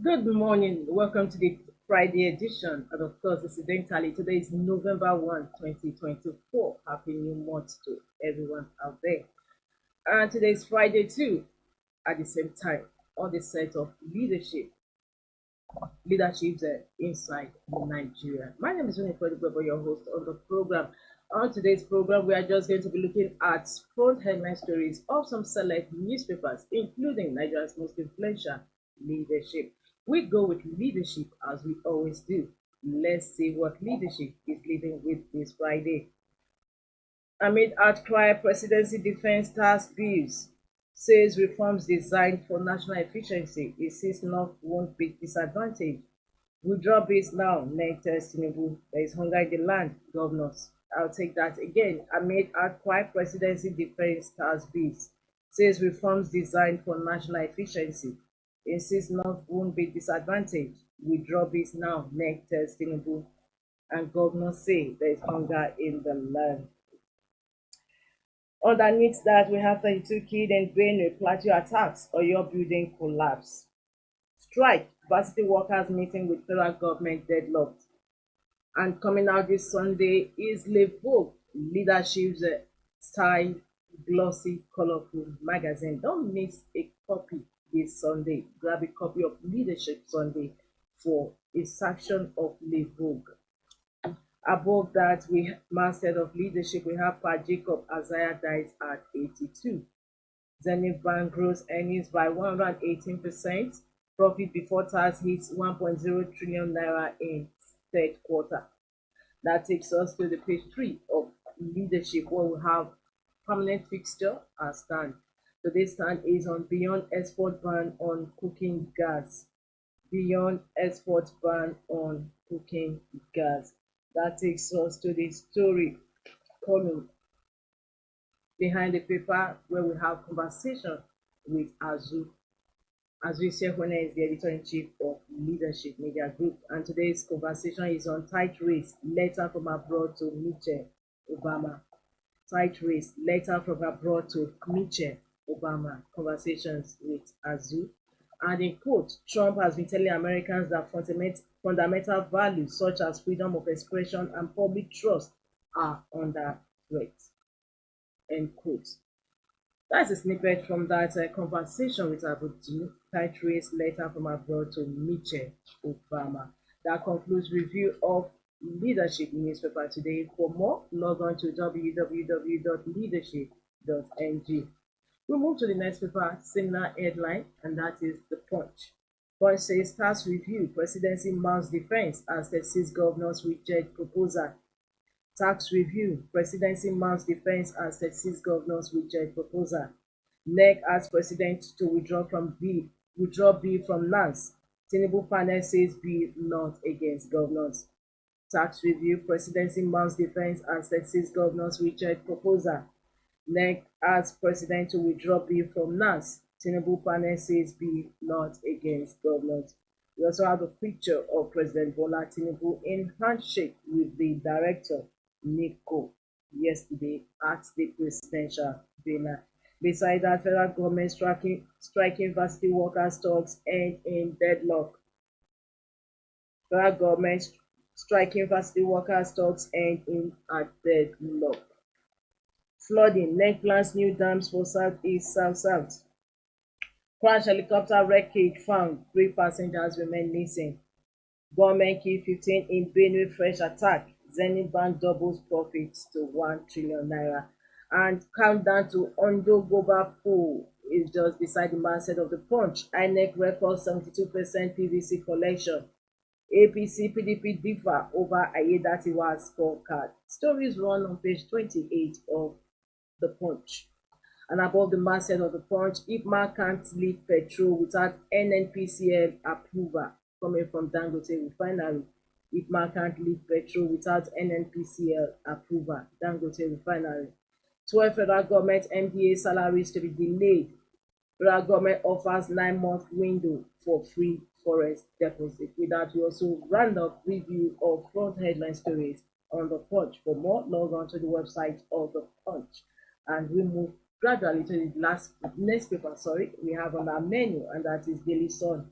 Good morning. Welcome to the Friday edition. And of course, incidentally, today is November 1, 2024. Happy New Month to everyone out there. And today is Friday too, at the same time, on the set of leaderships inside Nigeria. My name is Winifred Weber, your host on the program. On today's program, we are just going to be looking at front headline stories of some select newspapers, including Nigeria's most influential leadership. We go with leadership as we always do. Let's see what leadership is leading with this Friday. Amid outcry, presidency defense task bills says reforms designed for national efficiency. It says North won't be disadvantaged. Withdraw bills now, next Tinubu. There is hunger in the land, governors. I'll take that again. Amid outcry, presidency defense task bills says reforms designed for national efficiency. Insists North won't be disadvantaged. Withdraw bills now, next Tinubu. And governors say there is hunger in the land. Underneath that, we have 32 killed in Benue plateau attacks or your building collapse. Strike, varsity workers meeting with federal government deadlocked. And coming out this Sunday is Le Vogue, leadership's style, glossy, colorful magazine. Don't miss a copy this Sunday. Grab a copy of Leadership Sunday for a section of Le Vogue. Above that, we mastered of leadership. We have Pa Jacob Isaiah dies at 82. Zenith Bank grows earnings by 118%. Profit before tax hits 1.0 trillion naira in third quarter. That takes us to the page 3 of leadership, where we have permanent fixture and stand. Today's stand is on beyond export ban on cooking gas. Beyond export ban on cooking gas. That takes us to the story column behind the paper, where we have conversation with Azu. Azu Shehone is the editor-in-chief of Leadership Media Group, and today's conversation is on tight race, letter from abroad to Michelle Obama. Tight race, letter from abroad to Michelle Obama. Conversations with Azu. And in quote, Trump has been telling Americans that fundamental values such as freedom of expression and public trust are under threat. End quote. That's a snippet from that conversation with Abudu, tight race letter from abroad to Michelle Obama. That concludes review of Leadership newspaper today. For more, log on to www.leadership.ng. We move to the next paper, similar headline, and that is the Punch. Punch says task review, presidency mounts defense as Texas governors reject proposal. Tax review, presidency mounts defense as Texas governors reject proposal. NEC asks president to withdraw bill from NANS. Tinubu panel says bill not against governors. Tax review, presidency mounts defense as Texas governors reject proposal. NEC asks president to withdraw bill from NAS. Tinubu panel says bill not against governors. We also have a picture of President Bola Tinubu in handshake with the director, Nico, yesterday at the presidential dinner. Beside that, federal government striking varsity workers talks end in deadlock. Federal government striking varsity workers talks end in a deadlock. Flooding, NEC plans new dams for southeast, south-south. Crash helicopter wreckage found, 3 passengers remain missing. Government kill 15 in Benue fresh attack. Zenith Bank doubles profits to 1 trillion naira. And countdown to Ondo Global Pool is just beside the masthead of the Punch. INEC records 72% PVC collection. APC PDP differ over Ayedatiwa's scorecard. Stories run on page 28 of the Punch. And above the masthead of the Punch, IPMA can't leave petrol without NNPCL approval. Coming from Dangote Refinery, IPMA can't leave petrol without NNPCL approval. Dangote Refinery. 12 federal government MDA salaries to be delayed. Federal government offers 9-month window for free forest deposit. With that, we also round up review of front headline stories on the Punch. For more, log on to the website of the Punch. And we move gradually to the next paper we have on our menu, and that is Daily Sun.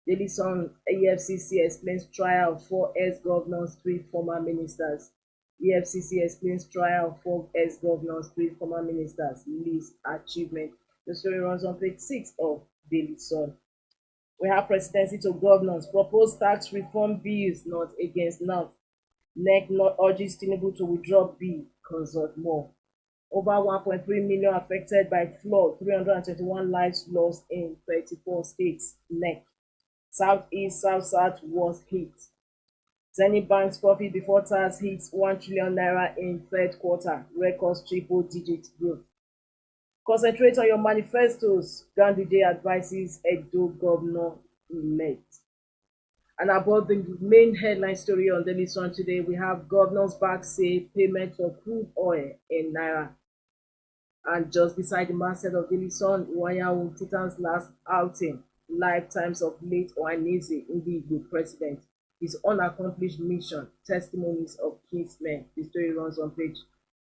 Daily Sun EFCC explains trial of four ex-governors, three former ministers. EFCC explains trial of four ex-governors, three former ministers, list achievement. The story runs on page 6 of Daily Sun. We have presidency to governors. Proposed tax reform bills not against North. NEC not urges Tinubu to withdraw bill, consult more. Over 1.3 million affected by flood, 321 lives lost in 34 states. NEC. Southeast, South-South was hit. Zenith Bank's profit before tax hits 1 trillion naira in third quarter, records triple-digit growth. Concentrate on your manifestos, Ganduje advises Edo governor-elect. And about the main headline story on Daily Sun today, we have governors back say payment for crude oil in naira. And just beside the masthead of Daily Sun, Iwanyanwu Titan's last outing, lifetimes of late Ohanaeze Ndigbo president, his unaccomplished mission, testimonies of kinsmen. The story runs on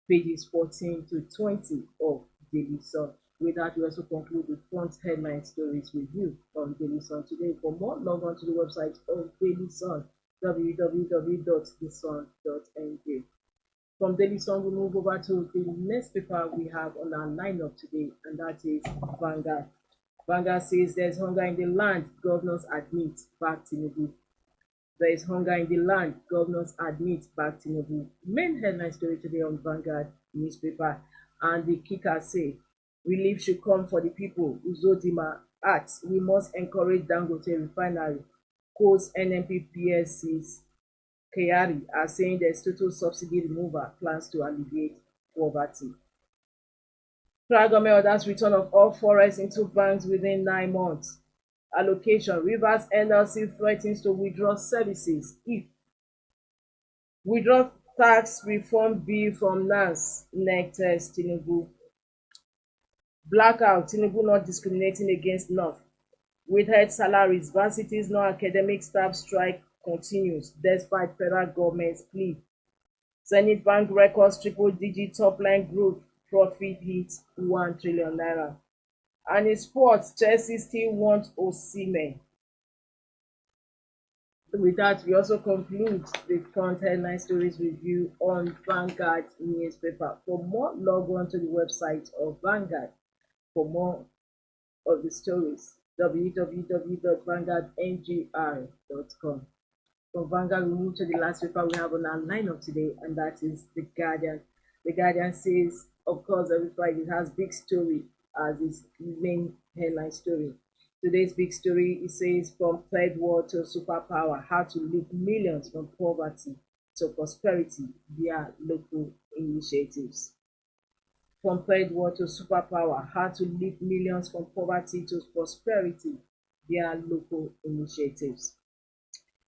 pages 14 to 20 of Daily Sun. With that, we also conclude the front headline stories review on Daily Sun today. For more, log on to the website of Daily Sun, www.thesun.ng. From Daily Sun, we move over to the next paper we have on our lineup today, and that is Vanguard. Vanguard says there's hunger in the land, governors admit, back Tinubu. There is hunger in the land, governors admit, back Tinubu. Main headline story today on Vanguard newspaper, and the kicker say, relief should come for the people. Uzodima adds, we must encourage Dangote refinery. Quotes NNPPS's Kyari are saying there's total subsidy removal plans to alleviate poverty. Federal government orders return of all forests into banks within 9 months. Allocation. Rivers NLC threatens to withdraw services if withdraw tax reform bill from NANS. NEC test Tinubu. Blackout. Tinubu not discriminating against North. Withheld salaries. Varsities non-academic staff strike continues despite federal government's plea. Zenith Bank records triple-digit top-line growth, profit hits 1 trillion naira. And in sports, Chelsea still want Osimhen. With that, we also conclude the front headline stories review on Vanguard newspaper. For more, log on to the website of Vanguard for more of the stories. www.vanguardngr.com. From Vanguard, we move to the last paper we have on our lineup today, and that is The Guardian. The Guardian says, of course, every Friday it has big story as its main headline story. Today's big story, it says, from third world to superpower, how to lift millions from poverty to prosperity via local initiatives. From third world to superpower, how to lift millions from poverty to prosperity via local initiatives.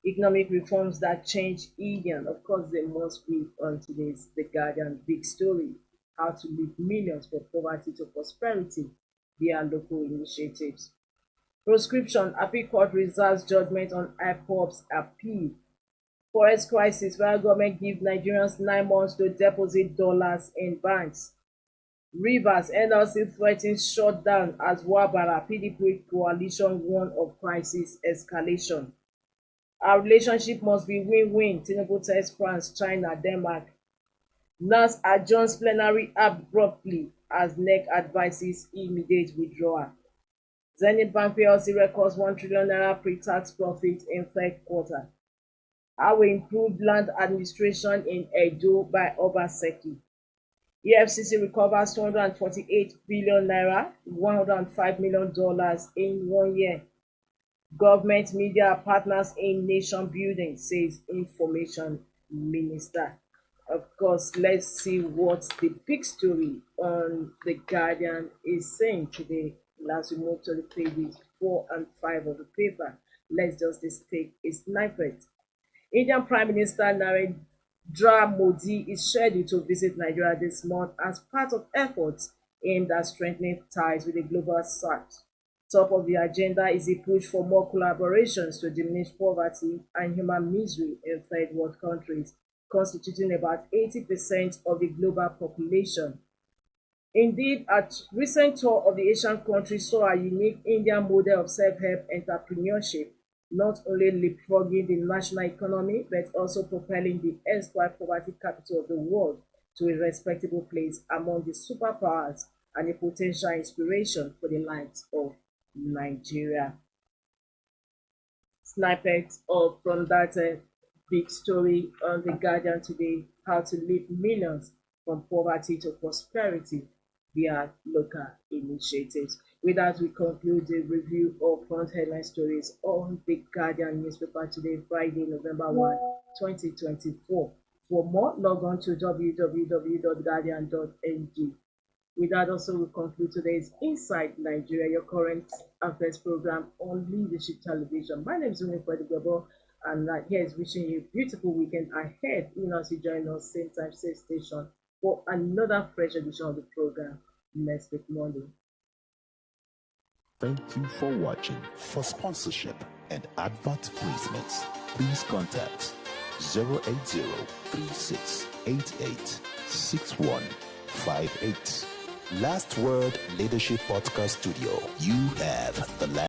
Economic reforms that change Indian, of course, they must be on today's The Guardian big story. How to lift millions from poverty to prosperity via local initiatives. Proscription, appeal court reserves judgment on IPOB's appeal. Forex crisis, federal government give Nigerians 9 months to deposit dollars in banks. Rivers, NLC threatens shutdown as Wabara PDP coalition warn of crisis escalation. Our relationship must be win-win, Tinubu tells France, China, Denmark. NAS adjourns plenary abruptly as NEC advises immediate withdrawal. Zenith Bank PLC records 1 trillion naira pre-tax profit in third quarter. How we improve land administration in Edo by Obaseki. EFCC recovers 248 billion naira, $105 million in 1 year. Government media partners in nation building, says information minister. Of course, let's see what the big story on The Guardian is saying today. As we move to the pages 4 and 5 of the paper, let's just take a snippet. Indian Prime Minister Narendra Modi is scheduled to visit Nigeria this month as part of efforts aimed at strengthening ties with the global south. Top of the agenda is a push for more collaborations to diminish poverty and human misery in third world countries, constituting about 80% of the global population. Indeed, a recent tour of the Asian countries saw a unique Indian model of self-help entrepreneurship not only leapfrogging the national economy but also propelling the erstwhile poverty capital of the world to a respectable place among the superpowers and a potential inspiration for the likes of Nigeria. Snippets of from that big story on the Guardian today: how to lift millions from poverty to prosperity via local initiatives. With that, we conclude the review of front headline stories on the Guardian newspaper today, Friday, November 1, 2024. For more, log on to www.guardian.ng. With that, also, we conclude today's Inside Nigeria, your current affairs program on Leadership Television. My name is Winifred Gwebo, and here is wishing you a beautiful weekend ahead. You know, as you join us, same time, same station, for another fresh edition of the program next week, Monday. Thank you for watching. For sponsorship and advert placements, please contact 080-3688-6158. Last Word Leadership Podcast Studio. You have the last